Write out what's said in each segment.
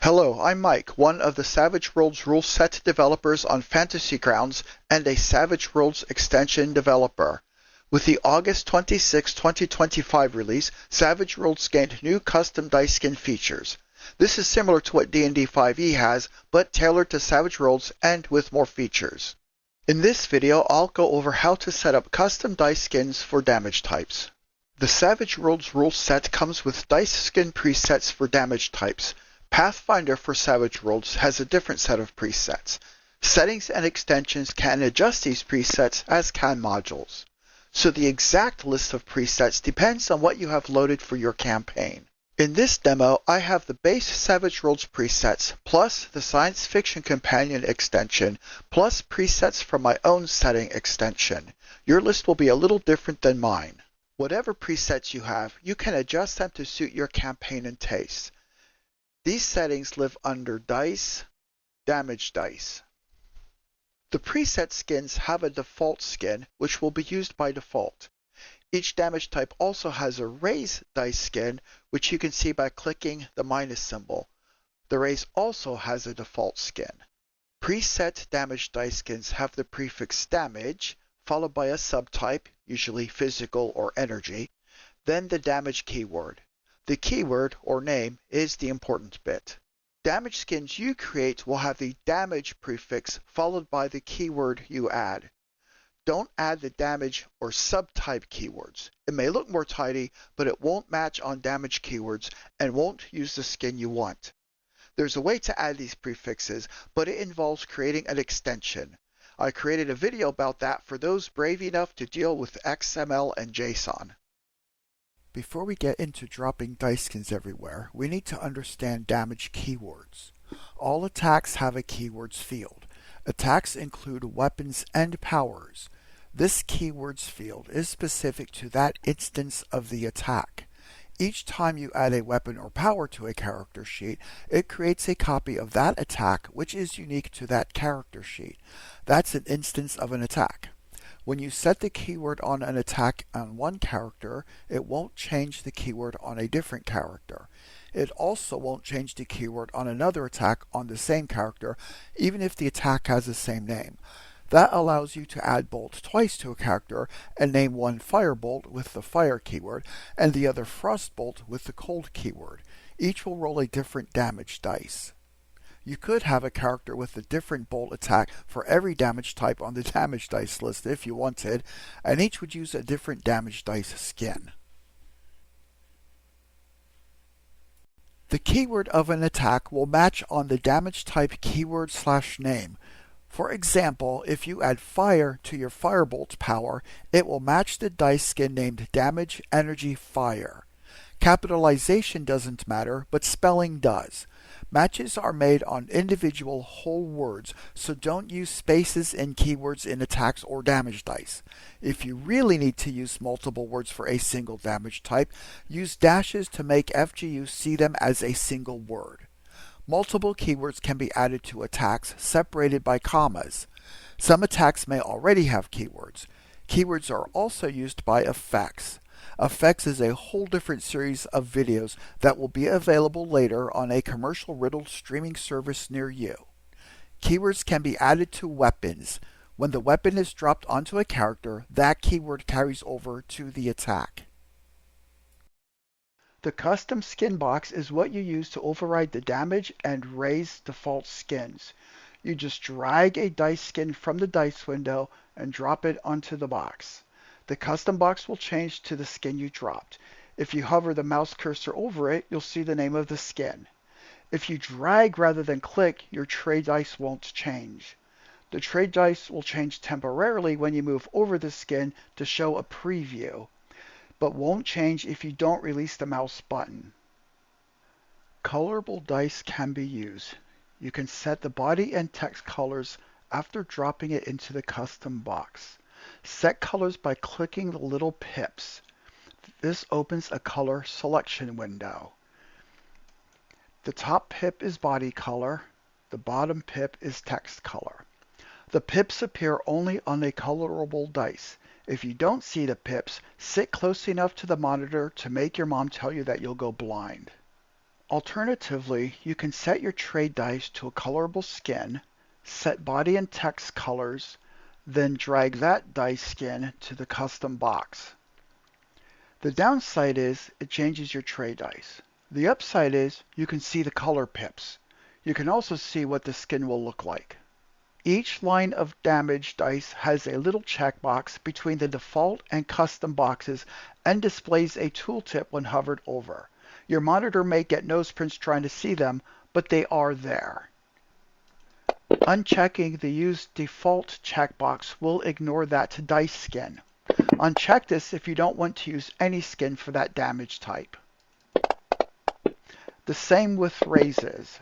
Hello, I'm Mike, one of the Savage Worlds rule set developers on Fantasy Grounds and a Savage Worlds extension developer. With the August 26, 2025 release, Savage Worlds gained new custom dice skin features. This is similar to what D&D 5e has, but tailored to Savage Worlds and with more features. In this video, I'll go over how to set up custom dice skins for damage types. The Savage Worlds rule set comes with dice skin presets for damage types. Pathfinder for Savage Worlds has a different set of presets. Settings and extensions can adjust these presets, as can modules. So the exact list of presets depends on what you have loaded for your campaign. In this demo, I have the base Savage Worlds presets, plus the Science Fiction Companion extension, plus presets from my own setting extension. Your list will be a little different than mine. Whatever presets you have, you can adjust them to suit your campaign and taste. These settings live under Dice, Damage Dice. The preset skins have a default skin, which will be used by default. Each damage type also has a raise dice skin, which you can see by clicking the minus symbol. The raise also has a default skin. Preset damage dice skins have the prefix damage, followed by a subtype, usually physical or energy, then the damage keyword. The keyword, or name, is the important bit. Damage skins you create will have the damage prefix followed by the keyword you add. Don't add the damage or subtype keywords. It may look more tidy, but it won't match on damage keywords and won't use the skin you want. There's a way to add these prefixes, but it involves creating an extension. I created a video about that for those brave enough to deal with XML and JSON. Before we get into dropping dice skins everywhere, we need to understand damage keywords. All attacks have a keywords field. Attacks include weapons and powers. This keywords field is specific to that instance of the attack. Each time you add a weapon or power to a character sheet, it creates a copy of that attack which is unique to that character sheet. That's an instance of an attack. When you set the keyword on an attack on one character, it won't change the keyword on a different character. It also won't change the keyword on another attack on the same character, even if the attack has the same name. That allows you to add bolt twice to a character and name one firebolt with the fire keyword and the other frostbolt with the cold keyword. Each will roll a different damage dice. You could have a character with a different bolt attack for every damage type on the damage dice list if you wanted, and each would use a different damage dice skin. The keyword of an attack will match on the damage type keyword/name. For example, if you add fire to your firebolt power, it will match the dice skin named Damage Energy Fire. Capitalization doesn't matter, but spelling does. Matches are made on individual whole words, so don't use spaces in keywords in attacks or damage dice. If you really need to use multiple words for a single damage type, use dashes to make FGU see them as a single word. Multiple keywords can be added to attacks separated by commas. Some attacks may already have keywords. Keywords are also used by effects. Effects is a whole different series of videos that will be available later on a commercial riddled streaming service near you. Keywords can be added to weapons. When the weapon is dropped onto a character, that keyword carries over to the attack. The custom skin box is what you use to override the damage and raise default skins. You just drag a dice skin from the dice window and drop it onto the box. The custom box will change to the skin you dropped. If you hover the mouse cursor over it, you'll see the name of the skin. If you drag rather than click, your trade dice won't change. The trade dice will change temporarily when you move over the skin to show a preview, but won't change if you don't release the mouse button. Colorable dice can be used. You can set the body and text colors after dropping it into the custom box. Set colors by clicking the little pips. This opens a color selection window. The top pip is body color. The bottom pip is text color. The pips appear only on a colorable dice. If you don't see the pips, sit close enough to the monitor to make your mom tell you that you'll go blind. Alternatively, you can set your trade dice to a colorable skin, set body and text colors, then drag that dice skin to the custom box. The downside is it changes your trade dice. The upside is you can see the color pips. You can also see what the skin will look like. Each line of damage dice has a little checkbox between the default and custom boxes and displays a tooltip when hovered over. Your monitor may get nose prints trying to see them, but they are there. Unchecking the Use Default checkbox will ignore that dice skin. Uncheck this if you don't want to use any skin for that damage type. The same with raises.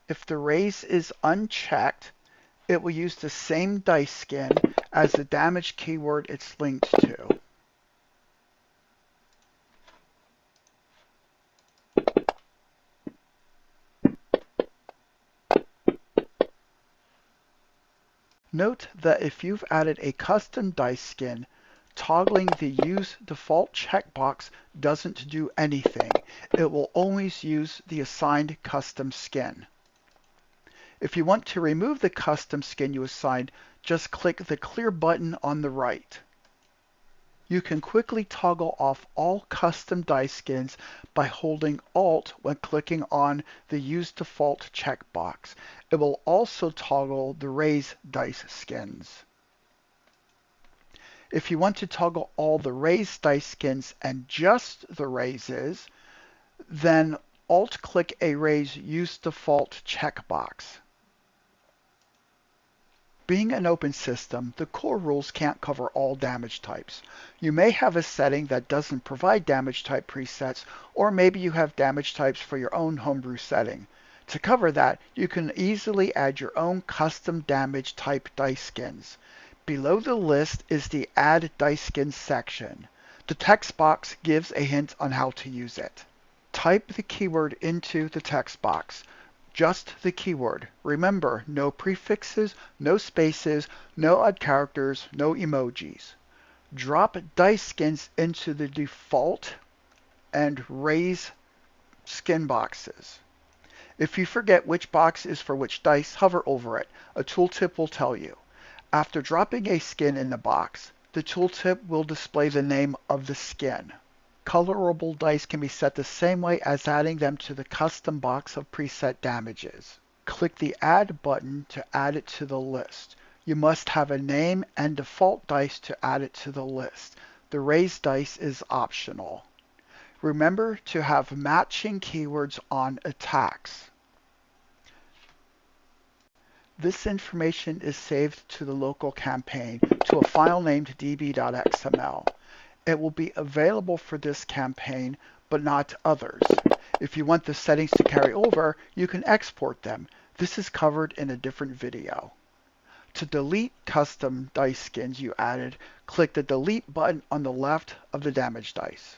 If the raise is unchecked, it will use the same dice skin as the damage keyword it's linked to. Note that if you've added a custom dice skin, toggling the Use Default checkbox doesn't do anything. It will always use the assigned custom skin. If you want to remove the custom skin you assigned, just click the Clear button on the right. You can quickly toggle off all custom dice skins by holding Alt when clicking on the Use Default checkbox. It will also toggle the Raise dice skins. If you want to toggle all the Raise dice skins and just the raises, then Alt-click a Raise Use Default checkbox. Being an open system, the core rules can't cover all damage types. You may have a setting that doesn't provide damage type presets, or maybe you have damage types for your own homebrew setting. To cover that, you can easily add your own custom damage type dice skins. Below the list is the Add Dice Skins section. The text box gives a hint on how to use it. Type the keyword into the text box. Just the keyword. Remember, no prefixes, no spaces, no odd characters, no emojis. Drop dice skins into the default and raise skin boxes. If you forget which box is for which dice, hover over it. A tooltip will tell you. After dropping a skin in the box, the tooltip will display the name of the skin. Colorable dice can be set the same way as adding them to the custom box of preset damages. Click the Add button to add it to the list. You must have a name and default dice to add it to the list. The Raise dice is optional. Remember to have matching keywords on attacks. This information is saved to the local campaign to a file named db.xml. It will be available for this campaign, but not others. If you want the settings to carry over, you can export them. This is covered in a different video. To delete custom dice skins you added, click the Delete button on the left of the damage dice.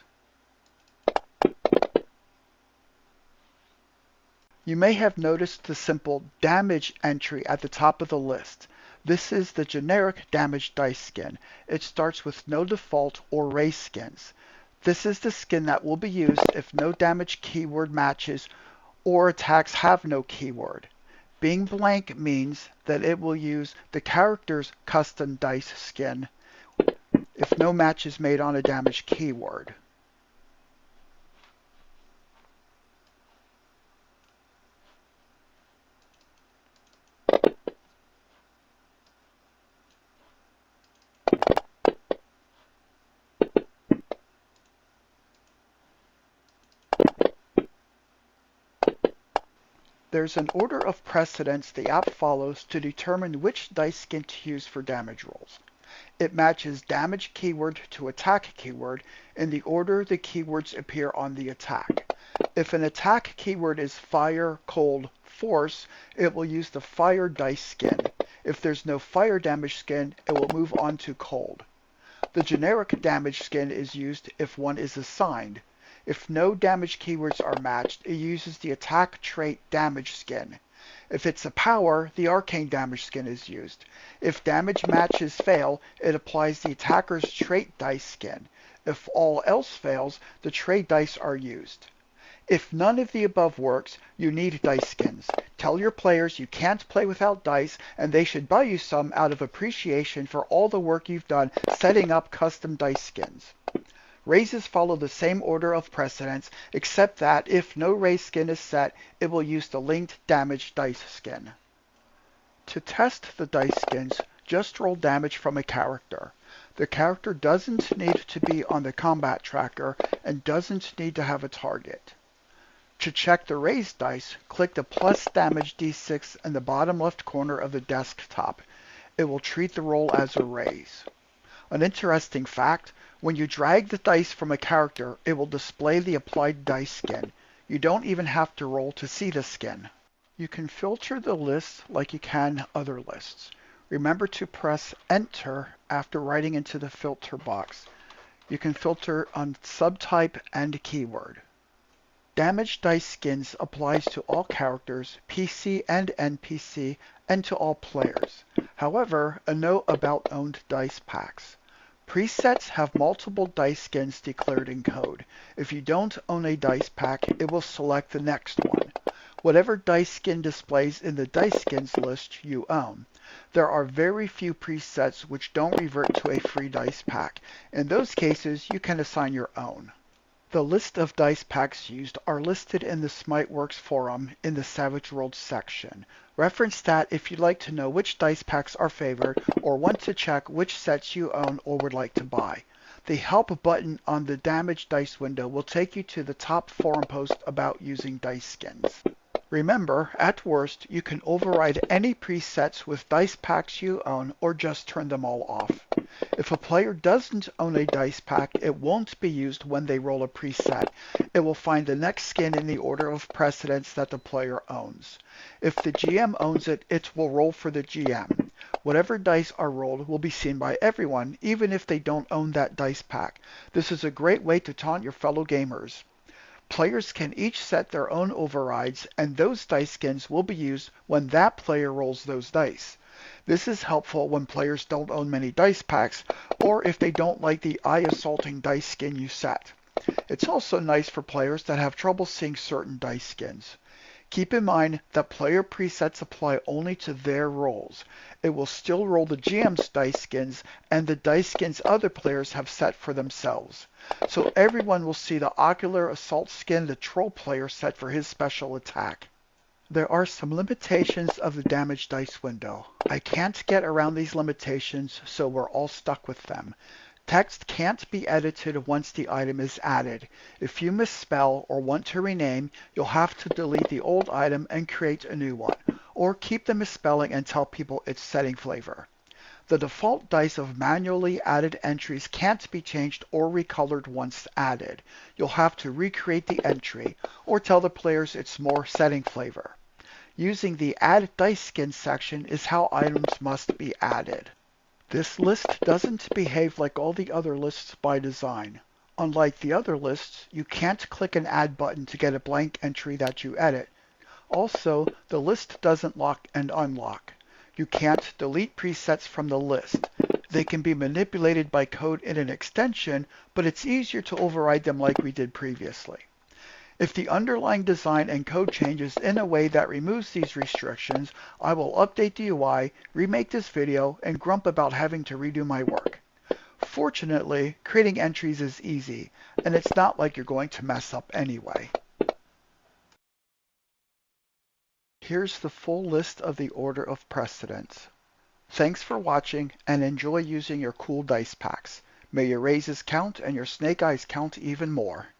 You may have noticed the simple damage entry at the top of the list. This is the generic damage dice skin. It starts with no default or raise skins. This is the skin that will be used if no damage keyword matches or attacks have no keyword. Being blank means that it will use the character's custom dice skin if no match is made on a damage keyword. There's an order of precedence the app follows to determine which dice skin to use for damage rolls. It matches damage keyword to attack keyword in the order the keywords appear on the attack. If an attack keyword is fire, cold, force, it will use the fire dice skin. If there's no fire damage skin, it will move on to cold. The generic damage skin is used if one is assigned. If no damage keywords are matched, it uses the attack trait damage skin. If it's a power, the arcane damage skin is used. If damage matches fail, it applies the attacker's trait dice skin. If all else fails, the trait dice are used. If none of the above works, you need dice skins. Tell your players you can't play without dice, and they should buy you some out of appreciation for all the work you've done setting up custom dice skins. Raises follow the same order of precedence, except that if no raise skin is set, it will use the linked damage dice skin. To test the dice skins, just roll damage from a character. The character doesn't need to be on the combat tracker and doesn't need to have a target. To check the raised dice, click the plus damage d6 in the bottom left corner of the desktop. It will treat the roll as a raise. An interesting fact, when you drag the dice from a character, it will display the applied dice skin. You don't even have to roll to see the skin. You can filter the list like you can other lists. Remember to press Enter after writing into the filter box. You can filter on subtype and keyword. Damage dice skins applies to all characters, PC and NPC, and to all players. However, a note about owned dice packs. Presets have multiple dice skins declared in code. If you don't own a dice pack, it will select the next one. Whatever dice skin displays in the dice skins list you own. There are very few presets which don't revert to a free dice pack. In those cases, you can assign your own. The list of dice packs used are listed in the Smiteworks forum in the Savage Worlds section. Reference that if you'd like to know which dice packs are favored or want to check which sets you own or would like to buy. The Help button on the Damage Dice window will take you to the top forum post about using dice skins. Remember, at worst, you can override any presets with dice packs you own or just turn them all off. If a player doesn't own a dice pack, it won't be used when they roll a preset. It will find the next skin in the order of precedence that the player owns. If the GM owns it, it will roll for the GM. Whatever dice are rolled will be seen by everyone, even if they don't own that dice pack. This is a great way to taunt your fellow gamers. Players can each set their own overrides, and those dice skins will be used when that player rolls those dice. This is helpful when players don't own many dice packs, or if they don't like the eye-assaulting dice skin you set. It's also nice for players that have trouble seeing certain dice skins. Keep in mind that player presets apply only to their rolls. It will still roll the GM's dice skins and the dice skins other players have set for themselves. So everyone will see the ocular assault skin the troll player set for his special attack. There are some limitations of the damage dice window. I can't get around these limitations, so we're all stuck with them. Text can't be edited once the item is added. If you misspell or want to rename, you'll have to delete the old item and create a new one, or keep the misspelling and tell people it's setting flavor. The default dice of manually added entries can't be changed or recolored once added. You'll have to recreate the entry, or tell the players it's more setting flavor. Using the Add Dice Skin section is how items must be added. This list doesn't behave like all the other lists by design. Unlike the other lists, you can't click an Add button to get a blank entry that you edit. Also, the list doesn't lock and unlock. You can't delete presets from the list. They can be manipulated by code in an extension, but it's easier to override them like we did previously. If the underlying design and code changes in a way that removes these restrictions, I will update the UI, remake this video, and grump about having to redo my work. Fortunately, creating entries is easy, and it's not like you're going to mess up anyway. Here's the full list of the order of precedence. Thanks for watching, and enjoy using your cool dice packs. May your raises count and your snake eyes count even more.